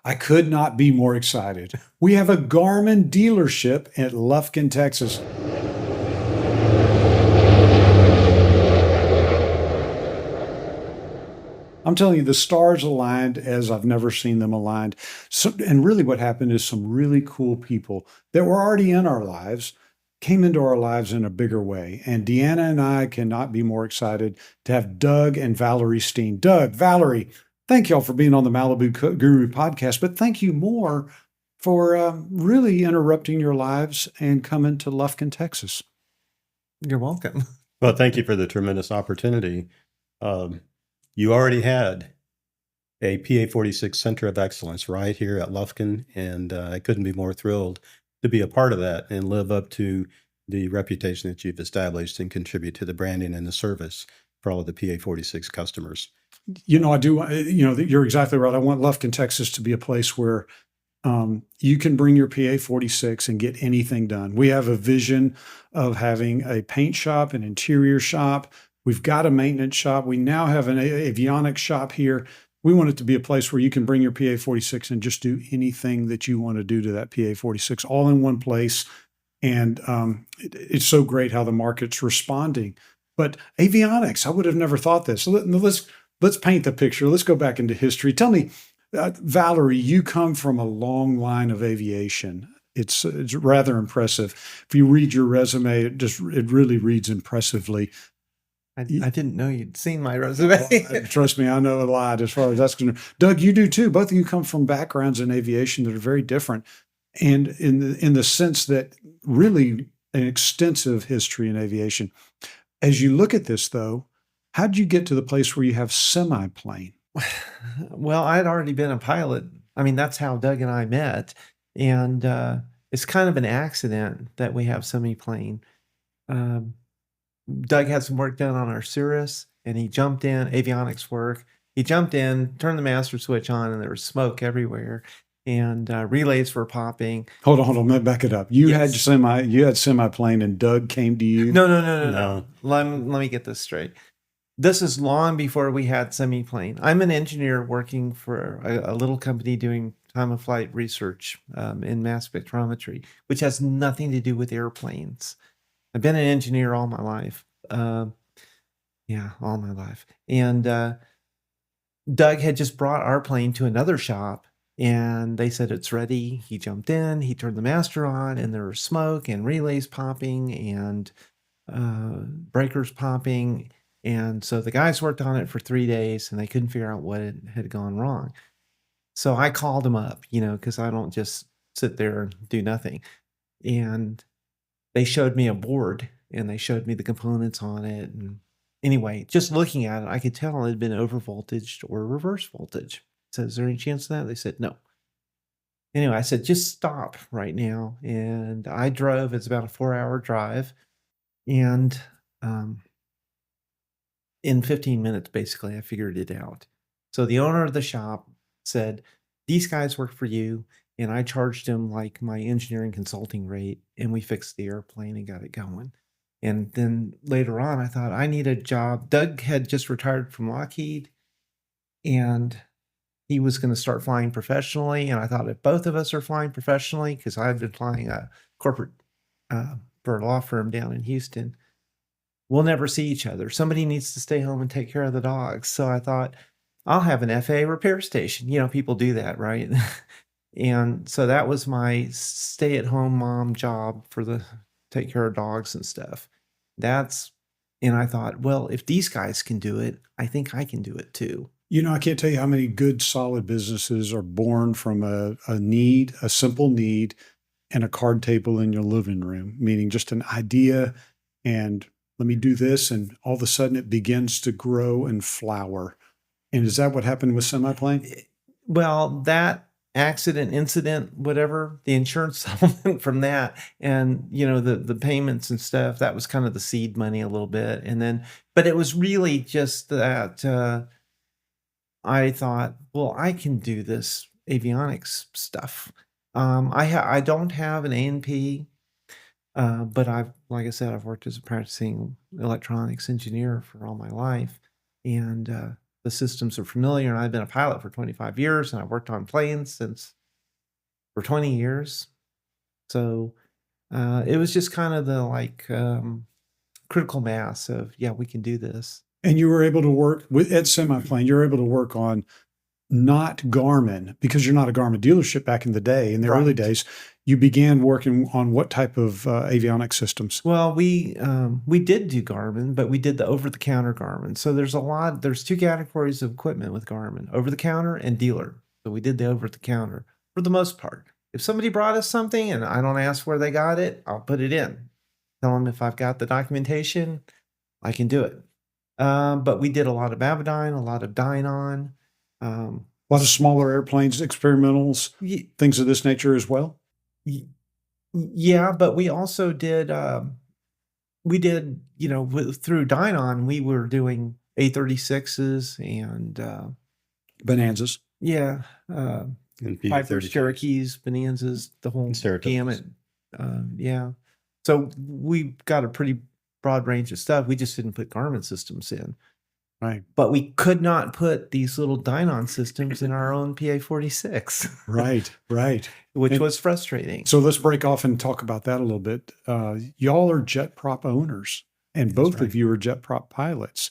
I could not be more excited. We have a Garmin dealership at Lufkin, Texas. I'm telling you, the stars aligned as I've never seen them aligned. So, and really what happened is some really cool people that were already in our lives came into our lives in a bigger way. And Deanna and I cannot be more excited to have Doug and Valerie Steen. Doug, Valerie, thank y'all for being on the Malibu Guru Podcast, but thank you more for really interrupting your lives and coming to Lufkin, Texas. You're welcome. Well, thank you for the tremendous opportunity. You already had a PA-46 Center of Excellence right here at Lufkin, and I couldn't be more thrilled to be a part of that and live up to the reputation that you've established and contribute to the branding and the service for all of the PA-46 customers. You know, I do, you're exactly right. I want Lufkin, Texas to be a place where you can bring your PA-46 and get anything done. We have a vision of having a paint shop, an interior shop. We've got a maintenance shop. We now have an avionics shop here. We want it to be a place where you can bring your PA-46 and just do anything that you want to do to that PA-46 all in one place. And it's so great how the market's responding. But avionics, I would have never thought this. So let's paint the picture. Let's go back into history. Tell me, Valerie, you come from a long line of aviation. It's rather impressive. If you read your resume, it really reads impressively. I didn't know you'd seen my resume. Trust me, I know a lot as far as that's concerned. Doug, you do too. Both of you come from backgrounds in aviation that are very different, and in the sense that really an extensive history in aviation. As you look at this, though, how did you get to the place where you have SemiPlane? Well, I'd already been a pilot. I mean, that's how Doug and I met, and it's kind of an accident that we have SemiPlane. Doug had some work done on our Cirrus, and he jumped in, avionics work. He jumped in, turned the master switch on, and there was smoke everywhere, and relays were popping. Hold on, let me back it up. You had SemiPlane, and Doug came to you? No. Let me get this straight. This is long before we had SemiPlane. I'm an engineer working for a little company doing time-of-flight research in mass spectrometry, which has nothing to do with airplanes. I've been an engineer all my life. All my life. And Doug had just brought our plane to another shop, and they said it's ready. He jumped in, he turned the master on, and there was smoke and relays popping and breakers popping. And so the guys worked on it for 3 days, and they couldn't figure out what had gone wrong. So I called them up, because I don't just sit there and do nothing. And they showed me a board, and they showed me the components on it. And anyway, just looking at it, I could tell it had been overvoltaged or reverse voltage. So is there any chance of that? They said, no. Anyway, I said, just stop right now. And I drove. It's about a 4-hour drive. And in 15 minutes, basically, I figured it out. So the owner of the shop said, these guys work for you. And I charged him like my engineering consulting rate, and we fixed the airplane and got it going. And then later on, I thought I need a job. Doug had just retired from Lockheed, and he was going to start flying professionally. And I thought if both of us are flying professionally, because I've been flying a corporate for a law firm down in Houston, we'll never see each other. Somebody needs to stay home and take care of the dogs. So I thought I'll have an FAA repair station. People do that, right? And so that was my stay-at-home mom job take care of dogs and stuff. And I thought, well, if these guys can do it, I think I can do it too. I can't tell you how many good, solid businesses are born from a need, a simple need, and a card table in your living room, meaning just an idea and let me do this, and all of a sudden it begins to grow and flower. And is that what happened with SemiPlane? Well, that incident, whatever, the insurance settlement from that, and the payments and stuff, that was kind of the seed money a little bit. And then, but it was really just that I thought, well, I can do this avionics stuff. I don't have an A&P, but like I said, I've worked as a practicing electronics engineer for all my life. And the systems are familiar. And I've been a pilot for 25 years, and I've worked on planes for 20 years. So it was just kind of the critical mass of, yeah, we can do this. And you were able to work at SemiPlane, you're able to work on not Garmin, because you're not a Garmin dealership back in the day. In the early Right. days, you began working on what type of avionics systems? Well, we did do Garmin, but we did the over-the-counter Garmin. So there's two categories of equipment with Garmin: over-the-counter and dealer. So we did the over-the-counter for the most part. If somebody brought us something and I don't ask where they got it, I'll put it in. Tell them if I've got the documentation, I can do it. But we did a lot of Avidyne, a lot of Dynon. A lot of smaller airplanes, experimentals, things of this nature as well? Yeah, but we also did, through Dynon, we were doing A36s and, Bonanzas. yeah, And Pipers, P-30. Cherokees, Bonanzas, the whole Saratogas. gamut. Yeah. So we got a pretty broad range of stuff. We just didn't put Garmin systems in. Right. But we could not put these little Dynon systems in our own PA-46. Right. Which was frustrating. So let's break off and talk about that a little bit. Y'all are jet prop owners, and both right. of you are jet prop pilots.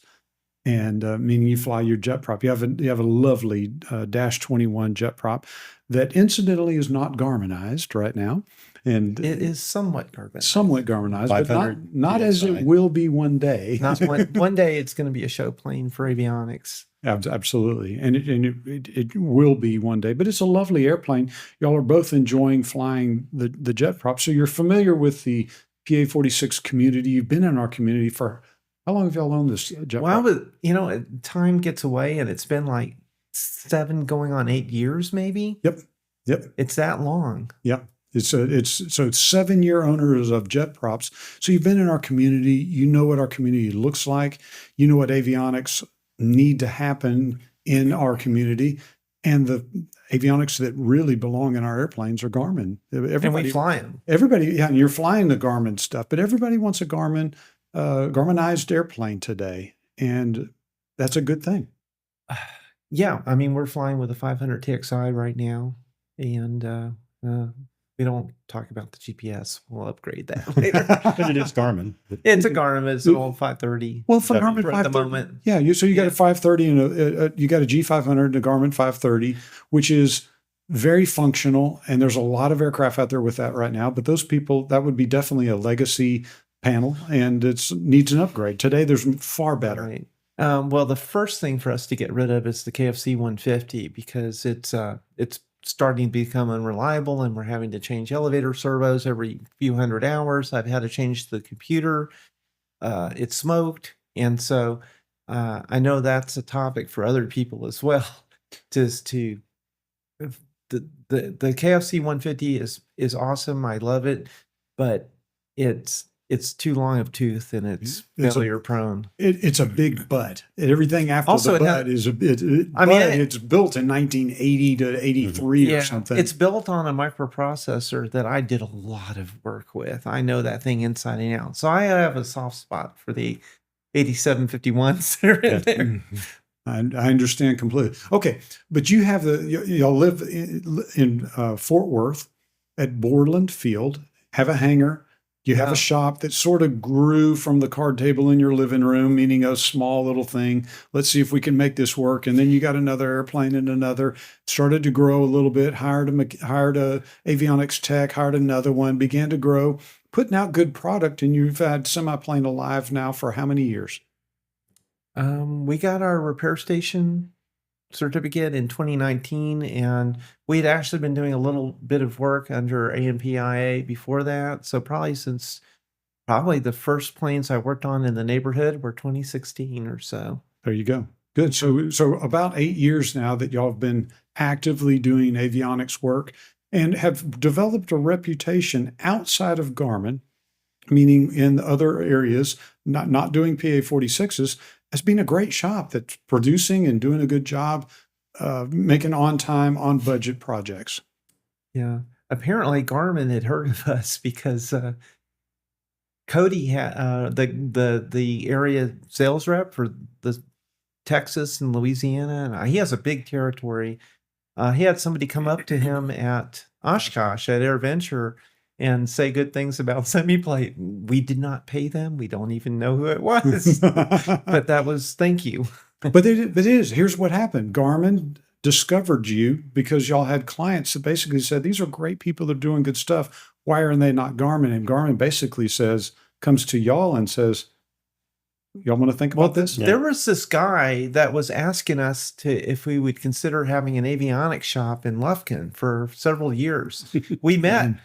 And meaning you fly your jet prop. You have a lovely Dash 21 jet prop that incidentally is not Garminized right now, and It is somewhat Garmin. somewhat Garminized, but 500 not as it PSI. will be one day. Not one day it's going to be a show plane for avionics. Absolutely, and it will be one day. But it's a lovely airplane. Y'all are both enjoying flying the jet prop, so you're familiar with the PA-46 community. You've been in our community for how long have y'all owned this jet Well, prop? time gets away, and it's been like 7 going on 8 years, maybe. Yep. It's that long. Yeah. It's 7-year owners of jet props. So you've been in our community. You know what our community looks like. You know what avionics need to happen in our community. And the avionics that really belong in our airplanes are Garmin. And we fly them. Everybody, yeah, and you're flying the Garmin stuff, but everybody wants a Garminized airplane today. And that's a good thing. Yeah, I mean, we're flying with a 500 TXI right now, and we don't talk about the GPS. We'll upgrade that later. But it is Garmin. It's a Garmin. It's an old 530. Well, for Yeah, Garmin for at the 530, moment. yeah. You got Yeah. a 530 and you got a G500 and a Garmin 530, which is very functional. And there's a lot of aircraft out there with that right now. But those people, that would be definitely a legacy panel, and it needs an upgrade. Today, there's far better. Right. Well, the first thing for us to get rid of is the KFC 150 because it's starting to become unreliable, and we're having to change elevator servos every few hundred hours. I've had to change the computer. It smoked, and so I know that's a topic for other people as well. Just to the KFC 150 is awesome. I love it, but it's too long of tooth and it's failure prone. It's a big butt. Everything after Also, the it butt is a bit. It's built in 1980 to 83 or something. It's built on a microprocessor that I did a lot of work with. I know that thing inside and out. So I have a soft spot for the 8751s that are in there. I understand completely. Okay, but you have y'all live in Fort Worth at Borland Field, have a hangar. You have a shop that sort of grew from the card table in your living room, meaning a small little thing. Let's see if we can make this work. And then you got another airplane and another. Started to grow a little bit. Hired a avionics tech. Hired another one. Began to grow. Putting out good product. And you've had SemiPlane alive now for how many years? We got our repair station certificate in 2019, and we'd actually been doing a little bit of work under ANPIA before that. So probably the first planes I worked on in the neighborhood were 2016 or so. There you go. Good. So about 8 years now that y'all have been actively doing avionics work and have developed a reputation outside of Garmin, meaning in other areas, not doing PA-46s, as being a great shop that's producing and doing a good job, making on time, on budget projects. Yeah. Apparently Garmin had heard of us because Cody had the area sales rep for the Texas and Louisiana, and he has a big territory. He had somebody come up to him at Oshkosh at AirVenture and say good things about SemiPlane. We did not pay them. We don't even know who it was, but that was thank you. But it is. Here's what happened. Garmin discovered you because y'all had clients that basically said, these are great people that are doing good stuff. Why are they not Garmin? And Garmin basically comes to y'all and says, y'all want to think about this? There was this guy that was asking us if we would consider having an avionics shop in Lufkin for several years. We met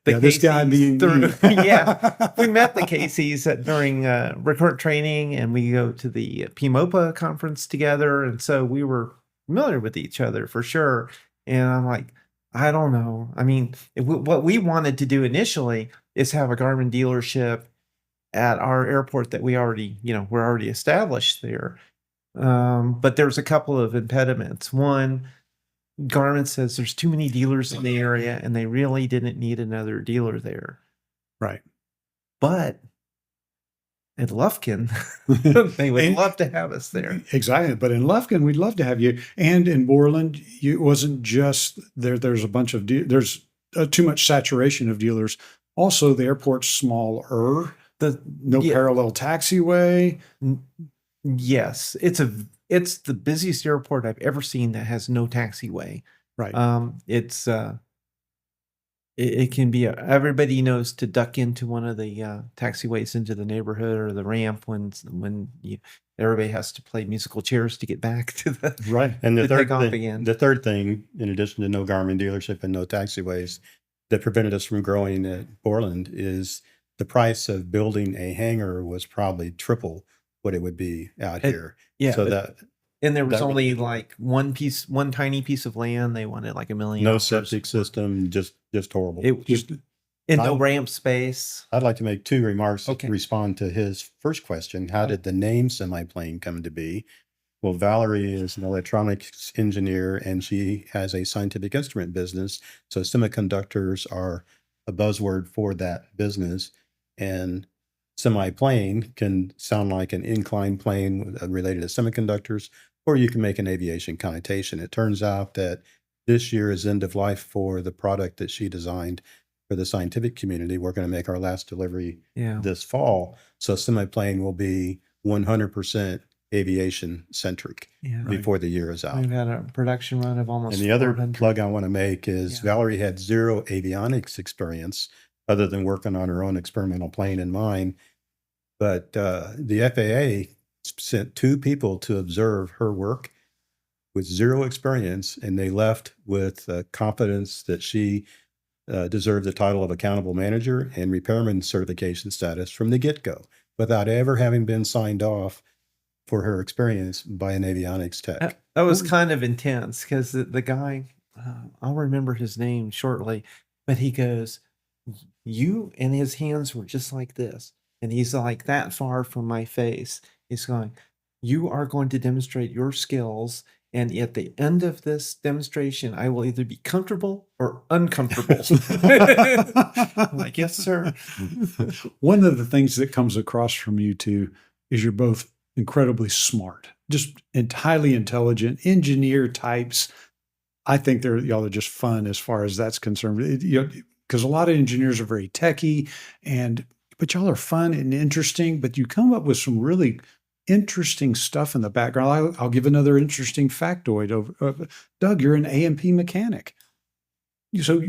this guy being we met the Caseys during recruit training, and we go to the PMOPA conference together, and so we were familiar with each other for sure. And I'm like, I don't know. I mean, what we wanted to do initially is have a Garmin dealership at our airport that we're already established there. But there's a couple of impediments. One, Garmin says there's too many dealers in the area and they really didn't need another dealer there. Right. But at Lufkin, they would love to have us there. Exactly. But in Lufkin, we'd love to have you. And in Borland, it wasn't just there. There's a bunch of, there's too much saturation of dealers. Also, the airport's smaller. Parallel taxiway. Yes, it's the busiest airport I've ever seen that has no taxiway. Right. It can be everybody knows to duck into one of the taxiways into the neighborhood or the ramp when everybody has to play musical chairs to get back to the right. And the third thing, in addition to no Garmin dealership and no taxiways, that prevented us from growing at Borland is the price of building a hangar was probably triple what it would be out here. Yeah. So and there was only like one tiny piece of land. They wanted like $1 million. No septic system, just horrible. No ramp space. I'd like to make 2 remarks to respond to his first question. How did the name SemiPlane come to be? Well, Valerie is an electronics engineer and she has a scientific instrument business. So semiconductors are a buzzword for that business. And SemiPlane can sound like an inclined plane related to semiconductors, or you can make an aviation connotation. It turns out that this year is end of life for the product that she designed for the scientific community. We're going to make our last delivery this fall. So SemiPlane will be 100% aviation centric before the year is out. We've had a production run of almost. And the other plug I want to make is Valerie had 0 avionics experience other than working on her own experimental plane in mine. But the FAA sent 2 people to observe her work with 0 experience, and they left with confidence that she deserved the title of accountable manager and repairman certification status from the get-go, without ever having been signed off for her experience by an avionics tech. That was kind of intense because the guy, I'll remember his name shortly, but he goes, you, and his hands were just like this. And he's like that far from my face. He's going, you are going to demonstrate your skills. And at the end of this demonstration, I will either be comfortable or uncomfortable. I'm like, yes, sir. One of the things that comes across from you two is you're both incredibly smart, just highly intelligent engineer types. I think y'all are just fun as far as that's concerned. Because a lot of engineers are very techy, but y'all are fun and interesting. But you come up with some really interesting stuff in the background. I'll give another interesting factoid. Doug, you're an A&P mechanic. So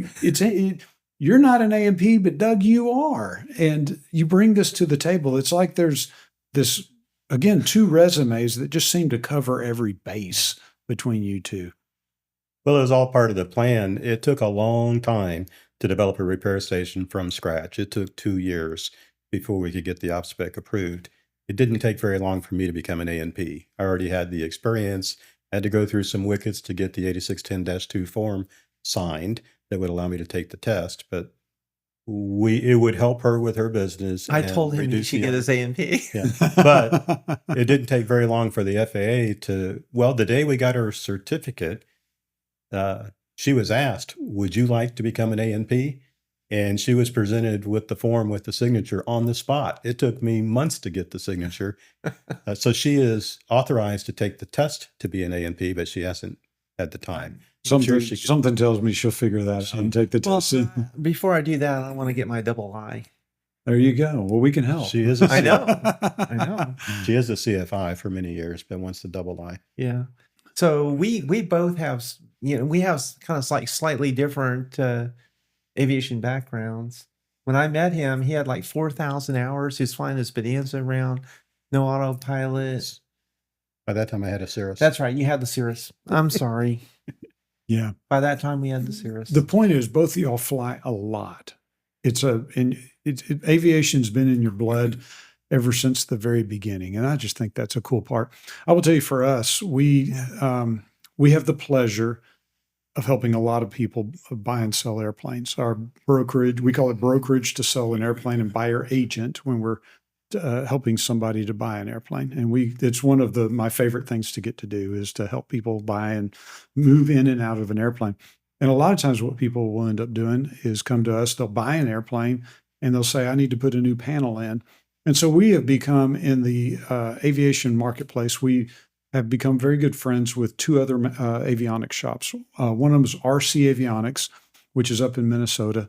you're not an A&P, but Doug, you are, and you bring this to the table. It's like there's this. Again, 2 resumes that just seem to cover every base between you two. Well, it was all part of the plan. It took a long time to develop a repair station from scratch. It took 2 years before we could get the OpSpec approved. It didn't take very long for me to become an A&P. I already had the experience. I had to go through some wickets to get the 8610-2 form signed that would allow me to take the test, but it would help her with her business. I told him he should get his A&P. Yeah. But it didn't take very long for the FAA the day we got her certificate, she was asked, would you like to become an A&P? And she was presented with the form with the signature on the spot. It took me months to get the signature. So she is authorized to take the test to be an A&P, but she hasn't had the time. Something tells me she'll figure that out and take the test. Before I do that, I want to get my double I. There you go. Well, we can help. She is. I know. She is a CFI for many years, but wants the double I. Yeah. So we both have, we have kind of like slightly different aviation backgrounds. When I met him, he had like 4,000 hours. He was flying his Bonanza around, no autopilot. By that time, I had a Cirrus. That's right. You had the Cirrus. I'm sorry. Yeah. By that time, we had the Cirrus. The point is, both of y'all fly a lot. Aviation's been in your blood ever since the very beginning, and I just think that's a cool part. I will tell you, for us, we have the pleasure of helping a lot of people buy and sell airplanes. Our brokerage, we call it brokerage to sell an airplane, and buyer agent when we're helping somebody to buy an airplane. And it's one of my favorite things to get to do is to help people buy and move in and out of an airplane. And a lot of times what people will end up doing is come to us, they'll buy an airplane and they'll say, I need to put a new panel in. And so we have become, in the aviation marketplace, we have become very good friends with two other avionics shops. One of them is RC Avionics, which is up in Minnesota.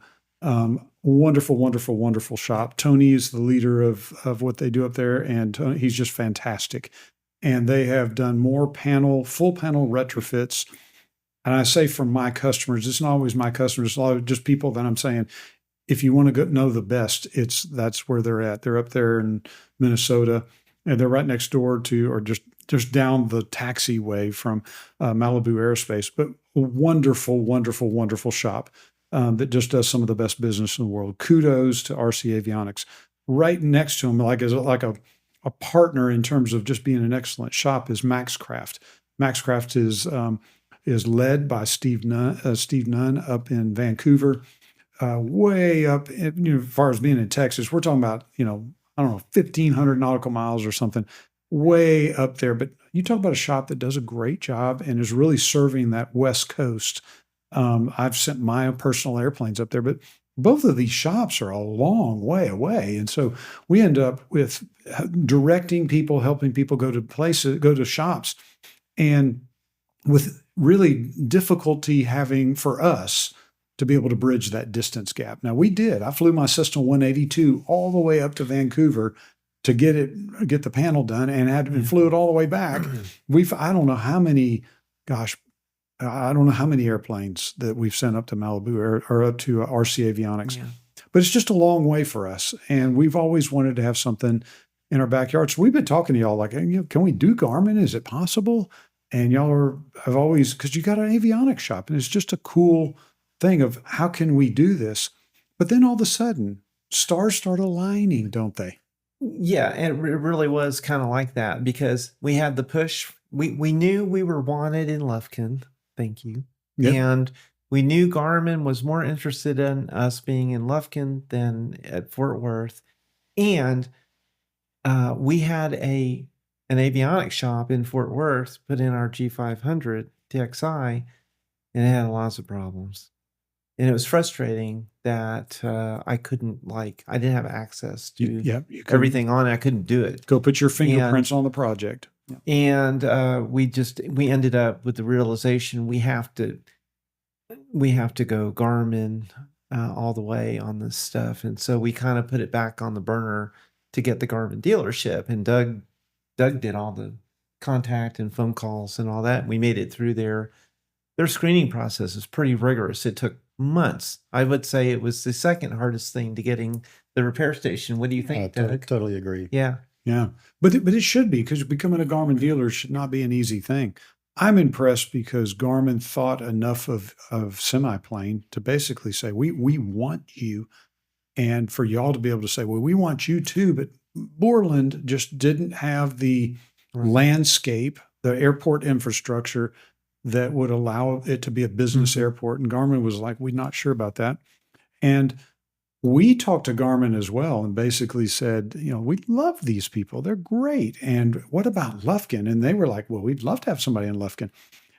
Wonderful, wonderful, wonderful shop. Tony is the leader of what they do up there, and he's just fantastic. And they have done more full panel retrofits. And I say from my customers, it's not always my customers, it's a lot of just people that I'm saying, if you want to know the best, that's where they're at. They're up there in Minnesota, and they're right next door to, or just down the taxiway from Malibu Aerospace. But a wonderful, wonderful, wonderful shop that just does some of the best business in the world. Kudos to RC Avionics. Right next to them, like a partner in terms of just being an excellent shop, is Maxcraft. Maxcraft is led by Steve Nunn up in Vancouver, way up, as far as being in Texas. We're talking about, I don't know, 1,500 nautical miles or something, way up there. But you talk about a shop that does a great job and is really serving that West Coast. I've sent my personal airplanes up there, but both of these shops are a long way away. And so we end up with directing people, helping people go to shops, and with really difficulty having for us to be able to bridge that distance gap. Now I flew my Cessna 182 all the way up to Vancouver to get the panel done, and flew it all the way back. I don't know how many airplanes that we've sent up to Malibu or up to RC Avionics, but it's just a long way for us. And we've always wanted to have something in our backyard. So we've been talking to y'all like, can we do Garmin? Is it possible? And y'all have always, because you got an avionics shop, and it's just a cool thing of how can we do this? But then all of a sudden, stars start aligning, don't they? Yeah, and it really was kind of like that, because we had the push. We knew we were wanted in Lufkin. Thank you. Yep. And we knew Garmin was more interested in us being in Lufkin than at Fort Worth. And we had an avionics shop in Fort Worth put in our G500 TXI, and it had lots of problems. And it was frustrating that I didn't have access to everything on it. I couldn't do it. Go put your fingerprints on the project. And we ended up with the realization we have to go Garmin all the way on this stuff. And so we kind of put it back on the burner to get the Garmin dealership. And Doug did all the contact and phone calls and all that. We made it through their screening process is pretty rigorous. It took months. I would say it was the second hardest thing to getting the repair station. What do you think, Doug? I totally agree. Yeah. Yeah. But it should be, because becoming a Garmin dealer should not be an easy thing. I'm impressed because Garmin thought enough of SemiPlane to basically say, we want you, and for y'all to be able to say, well, we want you too. But Borland just didn't have the landscape, the airport infrastructure that would allow it to be a business airport. And Garmin was like, we're not sure about that. And we talked to Garmin as well and basically said, we love these people. They're great. And what about Lufkin? And they were like, well, we'd love to have somebody in Lufkin.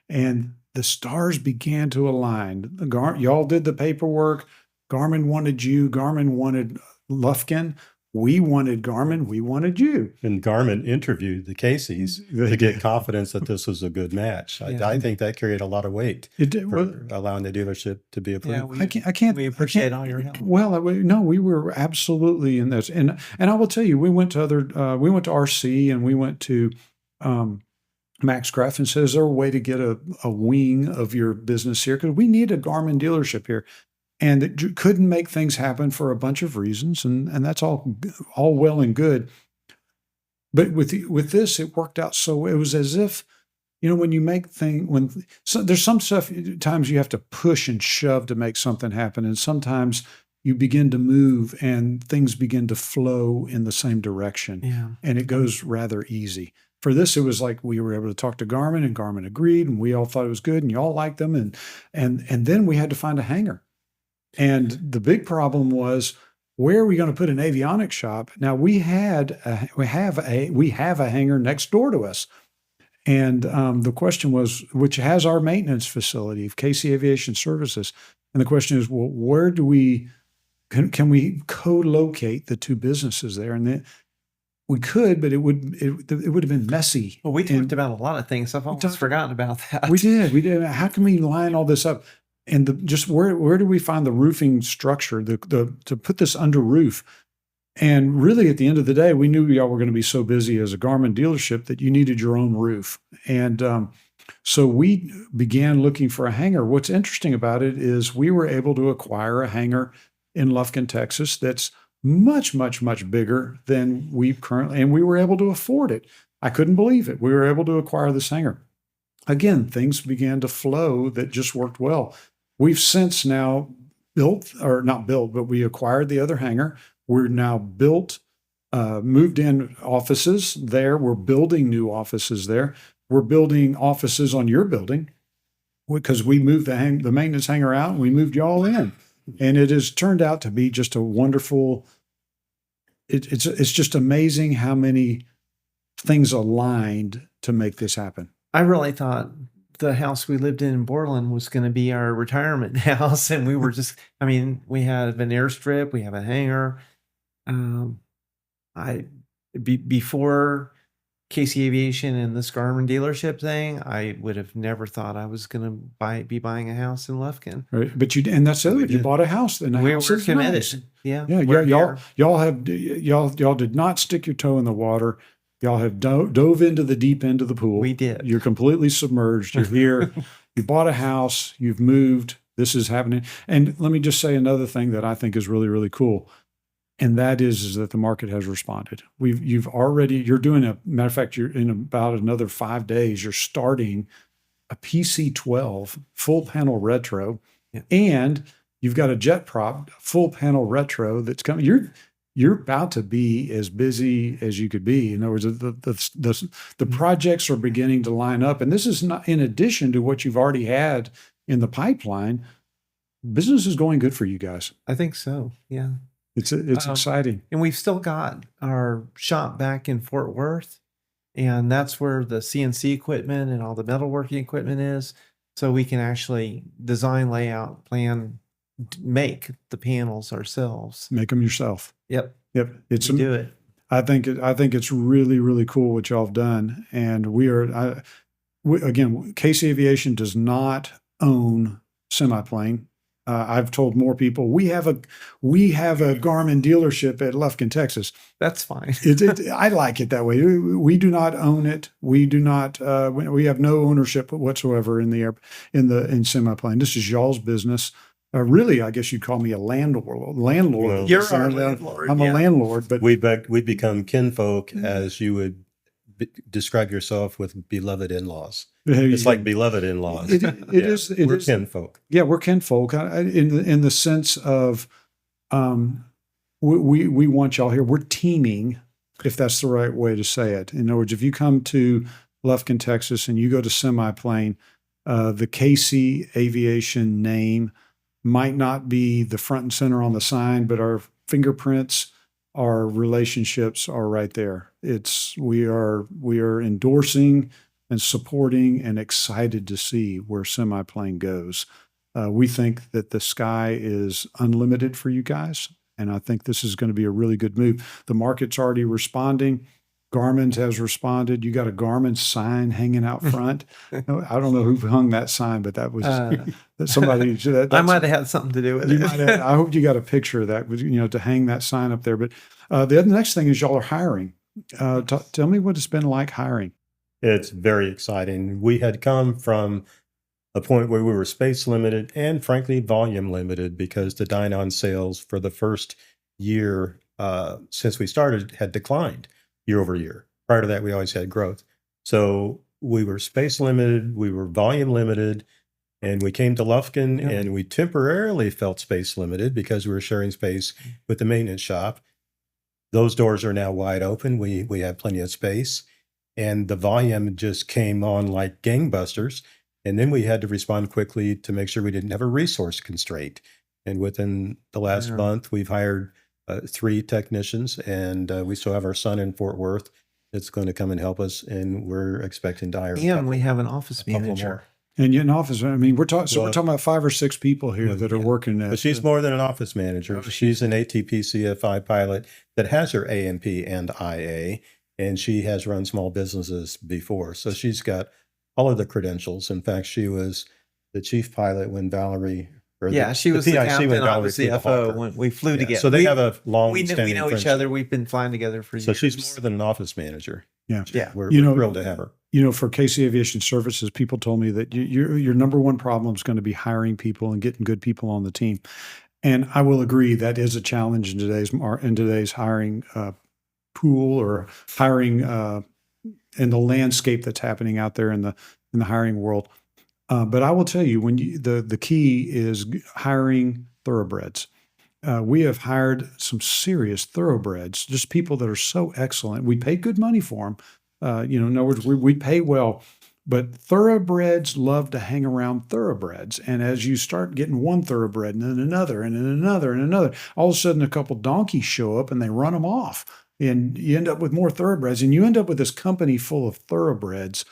And the stars began to align. Y'all did the paperwork. Garmin wanted you. Garmin wanted Lufkin. We wanted Garmin. We wanted you. And Garmin interviewed the Caseys to get confidence that this was a good match. I think that carried a lot of weight It did. for Well, allowing the dealership to be approved. Yeah, I can't. we I appreciate can't- all your help. Well, no, we were absolutely in this, and I will tell you, we went to RC and we went to Max Graff and said, "Is there a way to get a wing of your business here? Because we need a Garmin dealership here." And it couldn't make things happen for a bunch of reasons, and that's all well and good. But with this, it worked out so it was as if, when you make there's some stuff times you have to push and shove to make something happen, and sometimes you begin to move and things begin to flow in the same direction, and it goes rather easy. For this, it was like we were able to talk to Garmin, and Garmin agreed, and we all thought it was good, and you all liked them, and then we had to find a hangar. And the big problem was, where are we going to put an avionics shop? Now we have a hangar next door to us, and the question was, which has our maintenance facility of KC Aviation Services, and the question is, well, where do can we co-locate the two businesses there? And then we could, but it would have been messy. Well, we talked about a lot of things. I've almost forgotten about that. We did. How can we line all this up? And where do we find the roofing structure to put this under roof? And really, at the end of the day, we knew y'all were going to be so busy as a Garmin dealership that you needed your own roof. And so we began looking for a hangar. What's interesting about it is we were able to acquire a hangar in Lufkin, Texas, that's much, much, much bigger than we currently, and we were able to afford it. I couldn't believe it. We were able to acquire this hangar. Again, things began to flow that just worked well. We've since now we acquired the other hangar. We're now moved in offices there. We're building new offices there. We're building offices on your building because we moved the maintenance hangar out and we moved y'all in. And it has turned out to be just a wonderful, it's just amazing how many things aligned to make this happen. I really thought the house we lived in Borland was going to be our retirement house. And we were we have an airstrip, we have a hangar. Before KC Aviation and this Garmin dealership thing, I would have never thought I was going to be buying a house in Lufkin. Right. But and that's the other, you bought a house. And we were committed. Nice. Yeah. Yeah. Y'all did not stick your toe in the water. Y'all have dove into the deep end of the pool. We did. You're completely submerged. You're here. You bought a house. You've moved. This is happening. And let me just say another thing that I think is really, really cool. And that is that the market has responded. You're doing matter of fact, you're in about another 5 days, you're starting a PC-12 full panel retro, and you've got a jet prop full panel retro that's coming. You're about to be as busy as you could be. In other words, the projects are beginning to line up. And this is not in addition to what you've already had in the pipeline. Business is going good for you guys. I think so. Yeah. It's exciting. And we've still got our shop back in Fort Worth. And that's where the CNC equipment and all the metalworking equipment is. So we can actually design, layout, plan, make the panels ourselves. Make them yourself. Yep. We do it. I think it's really, really cool what y'all have done. And again, KC Aviation does not own SemiPlane. I've told more people we have a Garmin dealership at Lufkin, Texas. That's fine. I like it that way. We do not own it. We do not. We have no ownership whatsoever in SemiPlane. This is y'all's business. Really, I guess you'd call me a landlord. Well, you're our landlord. I'm a landlord, but we become kinfolk as you would describe yourself with beloved in-laws. It's like beloved in-laws. We're kinfolk. Yeah, we're kinfolk in the sense of we want y'all here. We're teaming, if that's the right way to say it. In other words, if you come to Lufkin, Texas, and you go to SemiPlane, the KC Aviation name might not be the front and center on the sign, but our fingerprints, our relationships are right there. We are endorsing and supporting and excited to see where SemiPlane goes. We think that the sky is unlimited for you guys, and I think this is going to be a really good move. The market's already responding. Garmin has responded. You got a Garmin sign hanging out front. I don't know who hung that sign, but that was somebody. I might have had something to do with it. I hope you got a picture of that, to hang that sign up there. But the next thing is y'all are hiring. Tell me what it's been like hiring. It's very exciting. We had come from a point where we were space limited and frankly volume limited because the Dynon sales for the first year since we started had declined year over year. Prior to that, we always had growth. So we were space limited, we were volume limited, and we came to Lufkin and we temporarily felt space limited because we were sharing space with the maintenance shop. Those doors are now wide open. We have plenty of space, and the volume just came on like gangbusters. And then we had to respond quickly to make sure we didn't have a resource constraint. And within the last month, we've hired 3 technicians, and we still have our son in Fort Worth that's going to come and help us. And we're expecting to hire. And we have an office manager. And in office, I mean, we're talking about 5 or 6 people here that are working at. But she's more than an office manager. She's an ATP CFI pilot that has her AMP and IA, and she has run small businesses before. So she's got all of the credentials. In fact, she was the chief pilot when Valerie. She was the captain, I was CFO when we flew together. So they have a long. We know each other. We've been flying together for years. So she's more than an office manager. Yeah. We're thrilled to have her. For KC Aviation Services, people told me that your number one problem is going to be hiring people and getting good people on the team. And I will agree that is a challenge in today's hiring pool or hiring in the landscape that's happening out there in the hiring world. But I will tell you, the key is hiring thoroughbreds. We have hired some serious thoroughbreds, just people that are so excellent. We pay good money for them. In other words, we pay well, but thoroughbreds love to hang around thoroughbreds. And as you start getting one thoroughbred and then another and then another and another, all of a sudden a couple donkeys show up and they run them off. And you end up with more thoroughbreds, and you end up with this company full of thoroughbreds.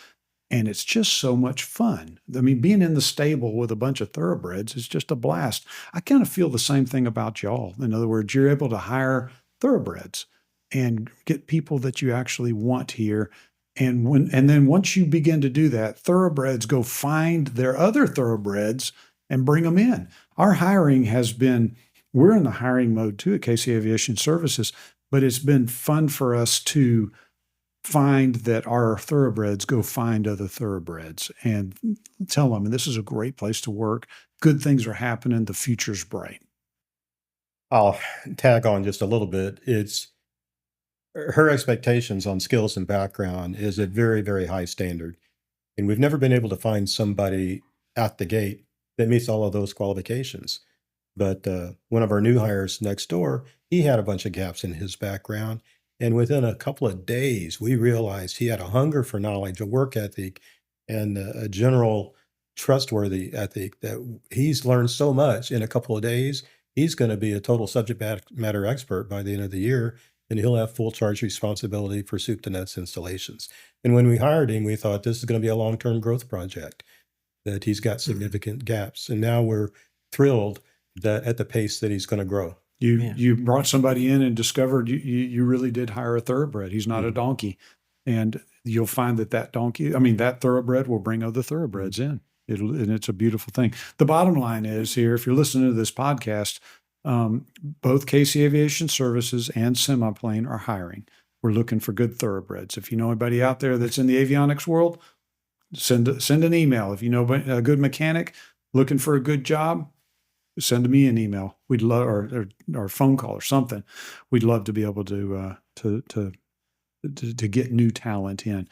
And it's just so much fun. I mean, being in the stable with a bunch of thoroughbreds is just a blast. I kind of feel the same thing about y'all. In other words, you're able to hire thoroughbreds and get people that you actually want here. And then once you begin to do that, thoroughbreds go find their other thoroughbreds and bring them in. Our hiring we're in the hiring mode too at KC Aviation Services, but it's been fun for us to find that our thoroughbreds go find other thoroughbreds and tell them, and this is a great place to work. Good things are happening. The future's bright. I'll tag on just a little bit. It's her expectations on skills and background is a very, very high standard. And we've never been able to find somebody at the gate that meets all of those qualifications. But one of our new hires next door, he had a bunch of gaps in his background. And within a couple of days, we realized he had a hunger for knowledge, a work ethic, and a general trustworthy ethic that he's learned so much in a couple of days. He's going to be a total subject matter expert by the end of the year, and he'll have full charge responsibility for soup to nuts installations. And when we hired him, we thought this is going to be a long-term growth project, that he's got significant gaps. And now we're thrilled that at the pace that he's going to grow. You brought somebody in and discovered you really did hire a thoroughbred. He's not a donkey. And you'll find that thoroughbred will bring other thoroughbreds in. And it's a beautiful thing. The bottom line is here, if you're listening to this podcast, both KC Aviation Services and SemiPlane are hiring. We're looking for good thoroughbreds. If you know anybody out there that's in the avionics world, send an email. If you know a good mechanic looking for a good job, send me an email. We'd love, or a phone call or something. We'd love to be able to get new talent in.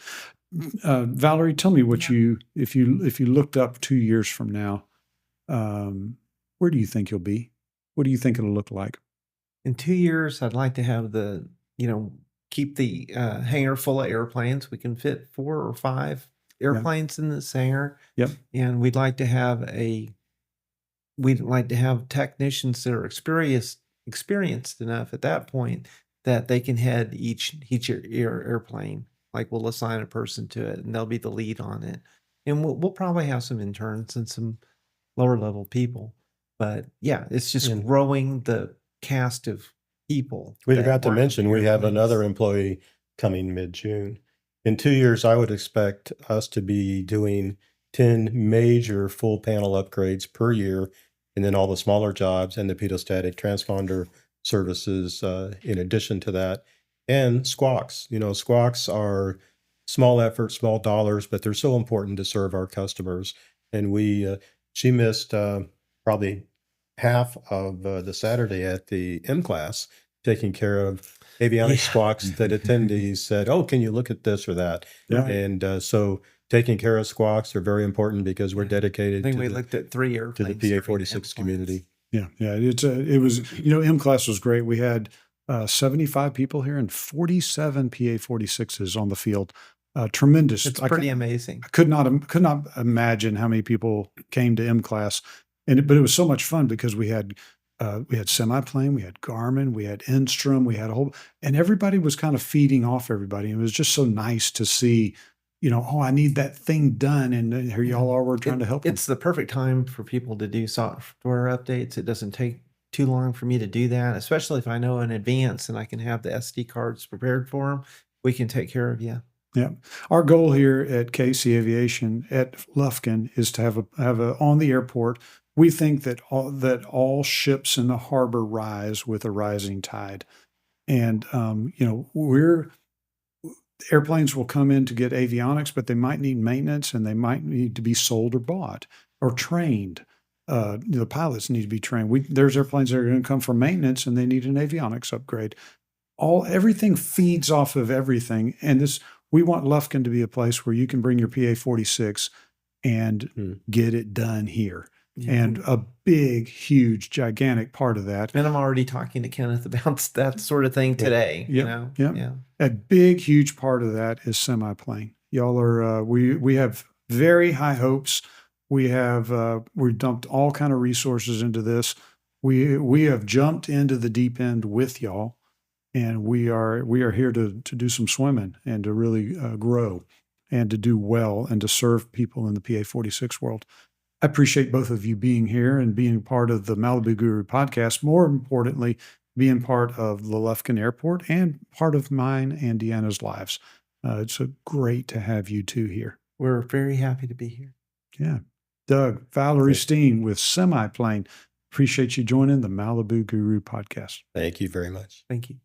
Valerie, tell me what if you looked up 2 years from now, where do you think you'll be? What do you think it'll look like? In 2 years, I'd like to have keep the hangar full of airplanes. We can fit 4 or 5 airplanes in this hangar. Yep. And we'd like to have technicians that are experienced enough at that point that they can head each airplane. Like we'll assign a person to it, and they'll be the lead on it. And we'll probably have some interns and some lower level people. But yeah, it's just And- growing the cast of people. We that forgot to work mention, we have airplanes. another employee coming mid-June. In 2 years, I would expect us to be doing 10 major full panel upgrades per year, and then all the smaller jobs and the pedostatic transponder services in addition to that. And squawks. Squawks are small effort, small dollars, but they're so important to serve our customers. And she missed probably half of the Saturday at the M class, taking care of avionics squawks that attendees said, "Oh, can you look at this or that?" Yeah. And so taking care of squawks are very important because we're I dedicated think to we the, looked at 3 to airplanes. the during PA-46 M community. Yeah. It was, M class was great. We had 75 people here and 47 PA-46s on the field. Tremendous. It's I pretty amazing. I could not imagine how many people came to M class, but it was so much fun because we had SemiPlane, we had Garmin, we had Instrum, we had and everybody was kind of feeding off everybody. It was just so nice to see, oh, I need that thing done, and here y'all are, we're trying to help them. It's the perfect time for people to do software updates. It doesn't take too long for me to do that, especially if I know in advance and I can have the SD cards prepared for them. We can take care of you. Yeah, our goal here at KC Aviation at Lufkin is to have a on the airport. We think that all ships in the harbor rise with a rising tide, and airplanes will come in to get avionics, but they might need maintenance and they might need to be sold or bought or trained. The pilots need to be trained. There's airplanes that are going to come for maintenance and they need an avionics upgrade. Everything feeds off of everything, and we want Lufkin to be a place where you can bring your PA-46 and get it done here. Yeah. And a big, huge, gigantic part of that. And I'm already talking to Kenneth about that sort of thing today. Yep. Yeah. A big, huge part of that is SemiPlane. Y'all are we have very high hopes. We've dumped all kind of resources into this. We have jumped into the deep end with y'all, and we are here to do some swimming and to really grow and to do well and to serve people in the PA-46 world. I appreciate both of you being here and being part of the Malibu Guru podcast. More importantly, being part of the Lufkin Airport and part of mine and Deanna's lives. It's great to have you two here. We're very happy to be here. Yeah. Doug, Valerie Steen with SemiPlane. Appreciate you joining the Malibu Guru podcast. Thank you very much. Thank you.